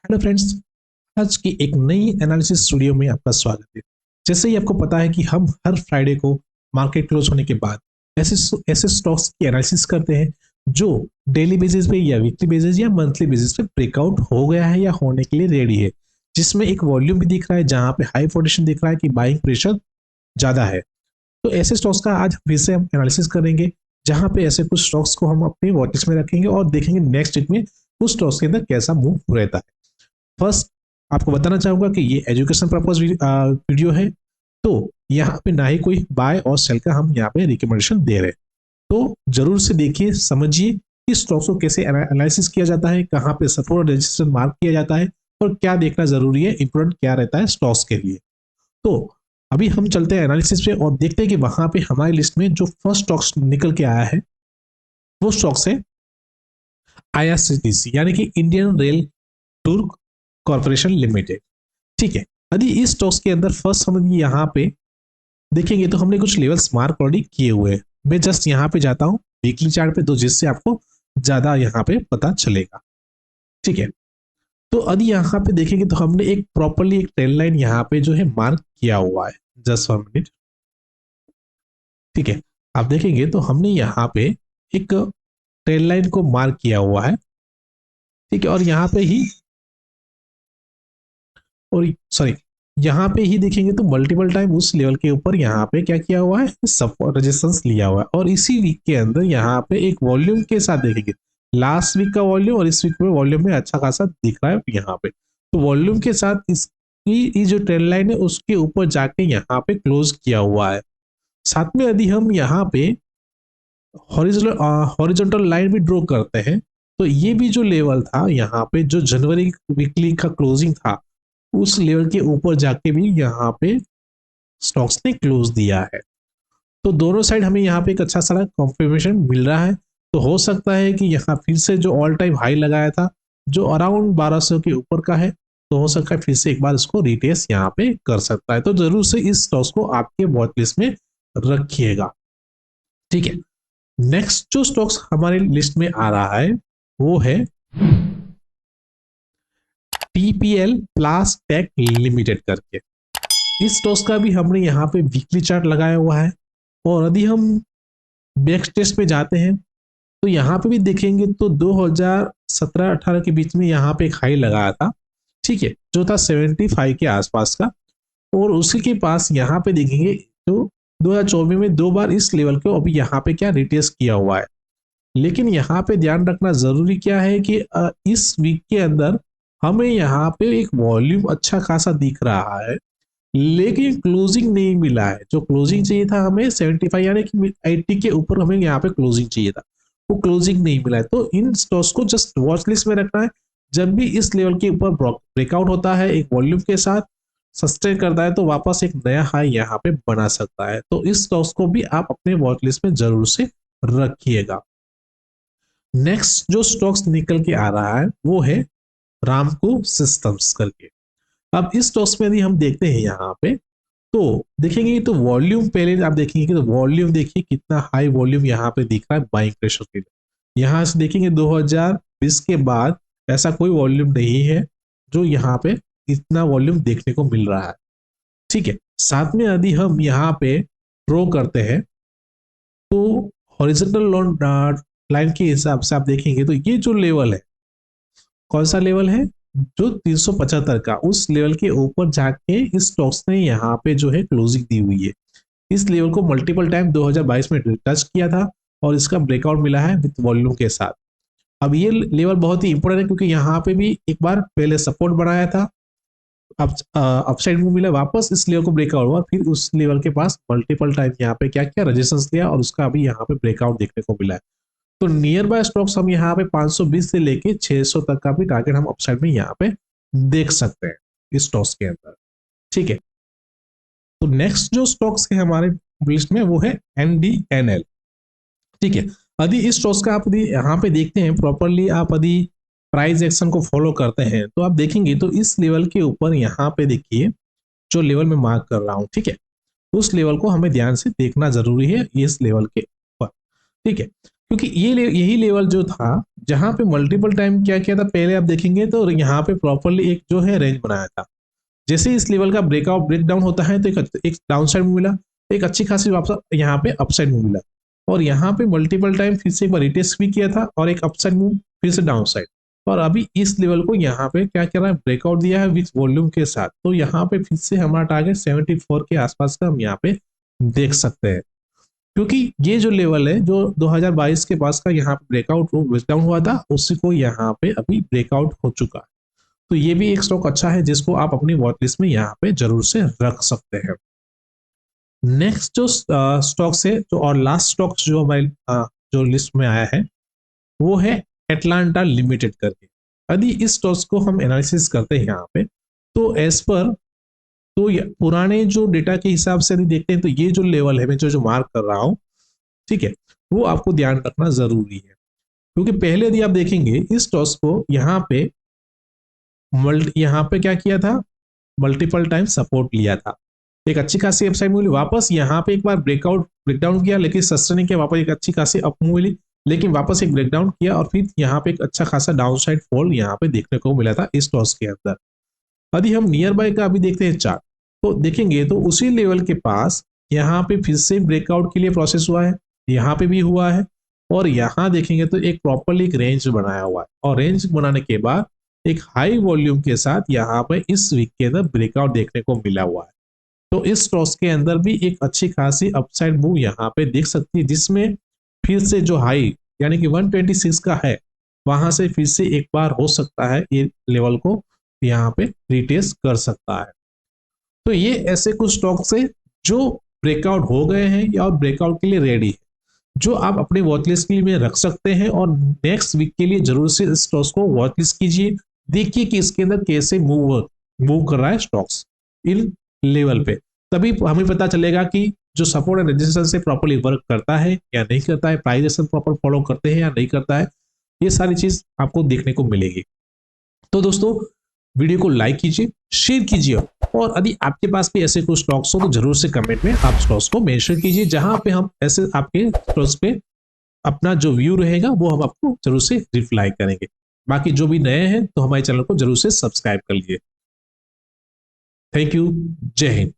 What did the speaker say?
Hello friends, आज की एक नई एनालिसिस स्टूडियो में आपका स्वागत है। जैसे ही आपको पता है कि हम हर फ्राइडे को मार्केट क्लोज होने के बाद ऐसे ऐसे स्टॉक्स की एनालिसिस करते हैं जो डेली बेसिस पे या वीकली बेसिस या मंथली बेसिस पे ब्रेकआउट हो गया है या होने के लिए रेडी है, जिसमें एक वॉल्यूम भी दिख रहा है, जहां पे हाई पोजीशन दिख रहा है कि बाइंग प्रेशर ज्यादा है। तो ऐसे स्टॉक्स का आज फिर से हम एनालिसिस करेंगे, जहां पे ऐसे कुछ स्टॉक्स को हम अपने वॉचलिस्ट में रखेंगे और देखेंगे नेक्स्ट वीक में उस स्टॉक्स के अंदर कैसा मूव रहता है। फर्स्ट, आपको बताना चाहूंगा कि ये एजुकेशन पर्पज वीडियो है, तो यहाँ पे ना ही कोई बाय और सेल का हम यहाँ पे रिकमेंडेशन दे रहे हैं। तो जरूर से देखिए, समझिए कि स्टॉक्स को कैसे एनालिसिस किया जाता है, कहाँ पे सपोर्ट और रेजिस्टेंस मार्क किया जाता है और क्या देखना जरूरी है, इंपॉर्टेंट क्या रहता है स्टॉक्स के लिए। तो अभी हम चलते हैं एनालिसिस पे और देखते हैं कि वहां पे हमारी लिस्ट में जो फर्स्ट स्टॉक्स निकल के आया है वो स्टॉक्स है आईआरसीटीसी, यानी कि Indian rail tour corporation limited. ठीक है, यदि इस स्टॉक्स के अंदर फर्स्ट हम यहाँ पे देखेंगे तो हमने कुछ लेवल्स मार्क ऑलरेडी किए हुए हैं। मैं जस्ट यहाँ पे जाता हूँ वीकली चार्ट पे, तो जिससे आपको ज्यादा यहाँ पे पता चलेगा। ठीक है, तो यदि यहाँ पे देखेंगे तो हमने एक प्रॉपरली एक ट्रेंड लाइन यहाँ पे जो है मार्क किया हुआ है। Just 1 minute. ठीक है, आप देखेंगे तो हमने यहाँ पे एक ट्रेंड लाइन को मार्क किया हुआ है। ठीक है, और यहाँ पे ही और सॉरी यहाँ पे ही देखेंगे तो मल्टीपल टाइम उस लेवल के ऊपर यहाँ पे क्या किया हुआ है, सपोर्ट रेजिस्टेंस लिया हुआ है। और इसी वीक के अंदर यहाँ पे एक वॉल्यूम के साथ देखेंगे, लास्ट वीक का वॉल्यूम और इस वीक में वॉल्यूम में अच्छा खासा दिख रहा है यहाँ पे। तो वॉल्यूम के साथ इसकी जो ट्रेंड लाइन है उसके ऊपर जाके यहाँ पे क्लोज किया हुआ है। साथ में यदि हम यहाँ पे हॉरिजॉन्टल लाइन भी ड्रॉ करते हैं तो ये भी जो लेवल था यहाँ पे, जो जनवरी वीकली का क्लोजिंग था, उस लेवल के ऊपर जाके भी यहाँ पे स्टॉक्स ने क्लोज दिया है। तो दोनों साइड हमें यहाँ पे एक अच्छा सा कंफर्मेशन मिल रहा है। तो हो सकता है कि यहाँ फिर से जो ऑल टाइम हाई लगाया था जो अराउंड 1200 के ऊपर का है, तो हो सकता है फिर से एक बार इसको रिटेस्ट यहाँ पे कर सकता है। तो जरूर से इस स्टॉक्स को आपके वॉच लिस्ट में रखिएगा। ठीक है, नेक्स्ट जो स्टॉक्स हमारे लिस्ट में आ रहा है वो है टीपीएल प्लास्टेक लिमिटेड करके। इस स्टॉक्स का भी हमने यहाँ पे वीकली चार्ट लगाया हुआ है। और यदि हम बैक टेस्ट पे जाते हैं तो यहाँ पे भी देखेंगे तो 2017-18 के बीच में यहाँ पे एक हाई लगाया था। ठीक है, जो था 75 के आसपास का। और उसी के पास यहाँ पे देखेंगे तो 2024 में 2 बार इस लेवल को अभी यहाँ पे क्या रिटेस्ट किया हुआ है। लेकिन यहाँ पे ध्यान रखना जरूरी क्या है कि इस वीक के अंदर हमें यहाँ पे एक वॉल्यूम अच्छा खासा दिख रहा है, लेकिन क्लोजिंग नहीं मिला है। जो क्लोजिंग चाहिए था हमें 75 यानी कि 80 के ऊपर हमें यहाँ पे क्लोजिंग चाहिए था, वो क्लोजिंग नहीं मिला है। तो इन स्टॉक्स को जस्ट वॉच लिस्ट में रखना है। जब भी इस लेवल के ऊपर ब्रेकआउट होता है एक वॉल्यूम के साथ, सस्टेन करता है, तो वापस एक नया हाई यहाँ पे बना सकता है। तो इस स्टॉक्स को भी आप अपने वॉच लिस्ट में जरूर से रखिएगा। नेक्स्ट जो स्टॉक्स निकल के आ रहा है वो है रामको सिस्टम्स करके। अब इस स्टॉक्स में यदि हम देखते हैं यहाँ पे तो देखेंगे तो वॉल्यूम पहले आप देखेंगे तो वॉल्यूम देखिए कितना हाई वॉल्यूम यहाँ पे दिख रहा है बाइंग प्रेशर के लिए। यहाँ से देखेंगे 2020 के बाद ऐसा कोई वॉल्यूम नहीं है जो यहाँ पे इतना वॉल्यूम देखने को मिल रहा है। ठीक है, साथ में यदि हम यहाँ पे ड्रॉ करते हैं तो हॉरिजॉन्टल लाइन के हिसाब से आप देखेंगे तो ये जो लेवल है, कौन सा लेवल है, जो 375 का, उस लेवल के ऊपर जाके इस स्टॉक्स ने यहाँ पे जो है क्लोजिंग दी हुई है। इस लेवल को मल्टीपल टाइम 2022 में टच किया था और इसका ब्रेकआउट मिला है विद वॉल्यूम के साथ। अब ये लेवल बहुत ही इंपॉर्टेंट है क्योंकि यहाँ पे भी एक बार पहले सपोर्ट बनाया था, अब अपसाइड में मिला, वापस इस लेवल को ब्रेकआउट हुआ, फिर उस लेवल के पास मल्टीपल टाइम यहाँ पे क्या किया, रेजिस्टेंस लिया और उसका अभी यहाँ पे ब्रेकआउट देखने को मिला है। तो नियर बाय स्टॉक्स हम यहाँ पे 520 से लेके 600 तक का भी टारगेट हम अपसाइड में यहाँ पे देख सकते हैं इस स्टॉक्स के अंदर। ठीक है, तो नेक्स्ट जो स्टॉक्स है हमारे लिस्ट में वो है एनडीएनएल। ठीक है, यदि इस स्टॉक्स का आप यदि यहाँ पे देखते हैं प्रॉपरली, आप यदि प्राइस एक्शन को फॉलो करते हैं तो आप देखेंगे तो इस लेवल के ऊपर यहाँ पे देखिए जो लेवल में मार्क कर रहा हूँ, ठीक है, उस लेवल को हमें ध्यान से देखना जरूरी है इस लेवल के ऊपर। ठीक है, क्योंकि यही लेवल जो था जहां पे मल्टीपल टाइम क्या किया था, पहले आप देखेंगे तो यहाँ पे प्रॉपरली एक जो है रेंज बनाया था। जैसे ही इस लेवल का ब्रेक डाउन होता है तो एक डाउन साइड में मिला, एक अच्छी खासी वापस यहाँ पे अपसाइड में मिला, और यहाँ पे मल्टीपल टाइम फिर से एक बार रिटेस्ट भी किया था और एक अपसाइड मूव फिर से डाउन साइड। और अभी इस लेवल को यहाँ पे क्या कर रहा है, ब्रेकआउट दिया है विथ वॉल्यूम के साथ। तो यहाँ पे फिर से हमारा टारगेट 74 के आसपास का हम यहाँ पे देख सकते हैं, क्योंकि ये जो लेवल है जो 2022 के पास का यहाँ पे ब्रेकआउट डाउन हुआ था, उसी को यहाँ पे अभी ब्रेकआउट हो चुका है। तो ये भी एक स्टॉक अच्छा है जिसको आप अपनी वॉच लिस्ट में यहाँ पे जरूर से रख सकते हैं। नेक्स्ट जो स्टॉक्स है जो और लास्ट स्टॉक जो हमारे जो लिस्ट में आया है वो है एटलांटा लिमिटेड करके। यदि इस स्टॉक्स को हम एनालिसिस करते हैं यहाँ पे, तो एज पर तो पुराने जो डेटा के हिसाब से यदि देखते हैं तो ये जो लेवल है मैं जो मार्क कर रहा हूँ, ठीक है, वो आपको ध्यान रखना जरूरी है। क्योंकि पहले यदि आप देखेंगे इस स्टॉक्स को यहाँ पे क्या किया था, मल्टीपल टाइम सपोर्ट लिया था, एक अच्छी खासी अपसाइड मूव, वापस यहाँ पे एक बार ब्रेकडाउन किया, लेकिन सस्टेन नहीं किया, वापस एक अच्छी खासी अप मूव ली, लेकिन वापस एक ब्रेकडाउन किया और फिर यहाँ पे एक अच्छा खासा डाउन साइड फॉल यहाँ पे देखने को मिला था इस टॉस के अंदर। यदि हम नियर बाय का अभी देखते हैं चार्ट, तो देखेंगे तो उसी लेवल के पास यहाँ पे फिर से ब्रेकआउट के लिए प्रोसेस हुआ है, यहाँ पे भी हुआ है, और यहाँ देखेंगे तो एक प्रॉपरली एक रेंज बनाया हुआ है, और रेंज बनाने के बाद एक हाई वॉल्यूम के साथ यहाँ पे इस वीक के अंदर ब्रेकआउट देखने को मिला हुआ है। तो इस स्टॉक्स के अंदर भी एक अच्छी खासी अपसाइड मूव यहाँ पे देख सकती है, जिसमें फिर से जो हाई यानी कि 126 का है वहां से फिर से एक बार हो सकता है ये लेवल को यहाँ पे रिटेस्ट कर सकता है। तो ये ऐसे कुछ स्टॉक्स है जो ब्रेकआउट हो गए हैं या और ब्रेकआउट के लिए रेडी है, जो आप अपने वॉच लिस्ट के लिए रख सकते हैं, और नेक्स्ट वीक के लिए जरूर से इस स्टॉक्स को वॉच लिस्ट कीजिए। देखिए कि इसके अंदर कैसे मूव कर रहा है स्टॉक्स इन लेवल पे, तभी हमें पता चलेगा कि जो सपोर्ट एंड रेजिस्टेंस से प्रॉपर्ली वर्क करता है या नहीं करता है, प्राइस एक्शन प्रॉपर फॉलो करते हैं या नहीं करता है, ये सारी चीज आपको देखने को मिलेगी। तो दोस्तों वीडियो को लाइक कीजिए, शेयर कीजिए, और यदि आपके पास भी ऐसे कुछ स्टॉक्स हो तो जरूर से कमेंट में आप स्टॉक्स को मेंशन कीजिए, जहां पे हम ऐसे आपके स्टॉक्स पे अपना जो व्यू रहेगा वो हम आपको जरूर से रिप्लाई करेंगे। बाकी जो भी नए हैं तो हमारे चैनल को जरूर से सब्सक्राइब कर लीजिए। Thank you. जय हिंद।